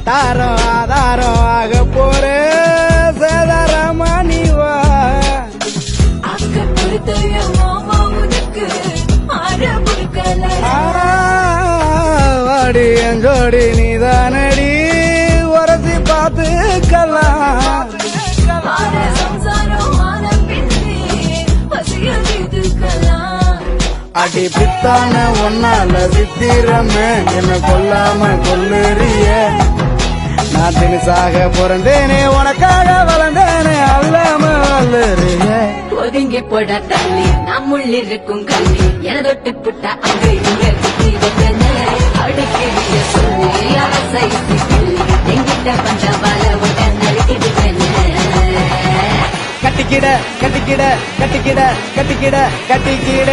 தாரம் ஆதாரம் ஆக போற சேதாரமா நீவா வாடி என் ஜோடி நீதானடி உரசி பார்த்துக்கலாம் அடி பித்தான ஒன்னால சித்திரமே என்ன கொல்லாம கொல்லுறிய நான் தினசாக பிறந்தேனே உனக்காக வளர்ந்தேனே அல்லாம வல்லுறிய ஒதுங்கி போட தள்ளி நம்முள்ளிருக்கும் கல்வி என தொட்டு புட்ட அங்கு இங்க சுத்தி வைத்தன அடுக்கிய சொல்லி அரசை எங்கிட்ட பண்ற வள உடன் நறுக்கிடுவேன் கட்டிக்கிட கட்டிக்கிட கட்டிக்கிட கட்டிக்கிட கட்டிக்கிட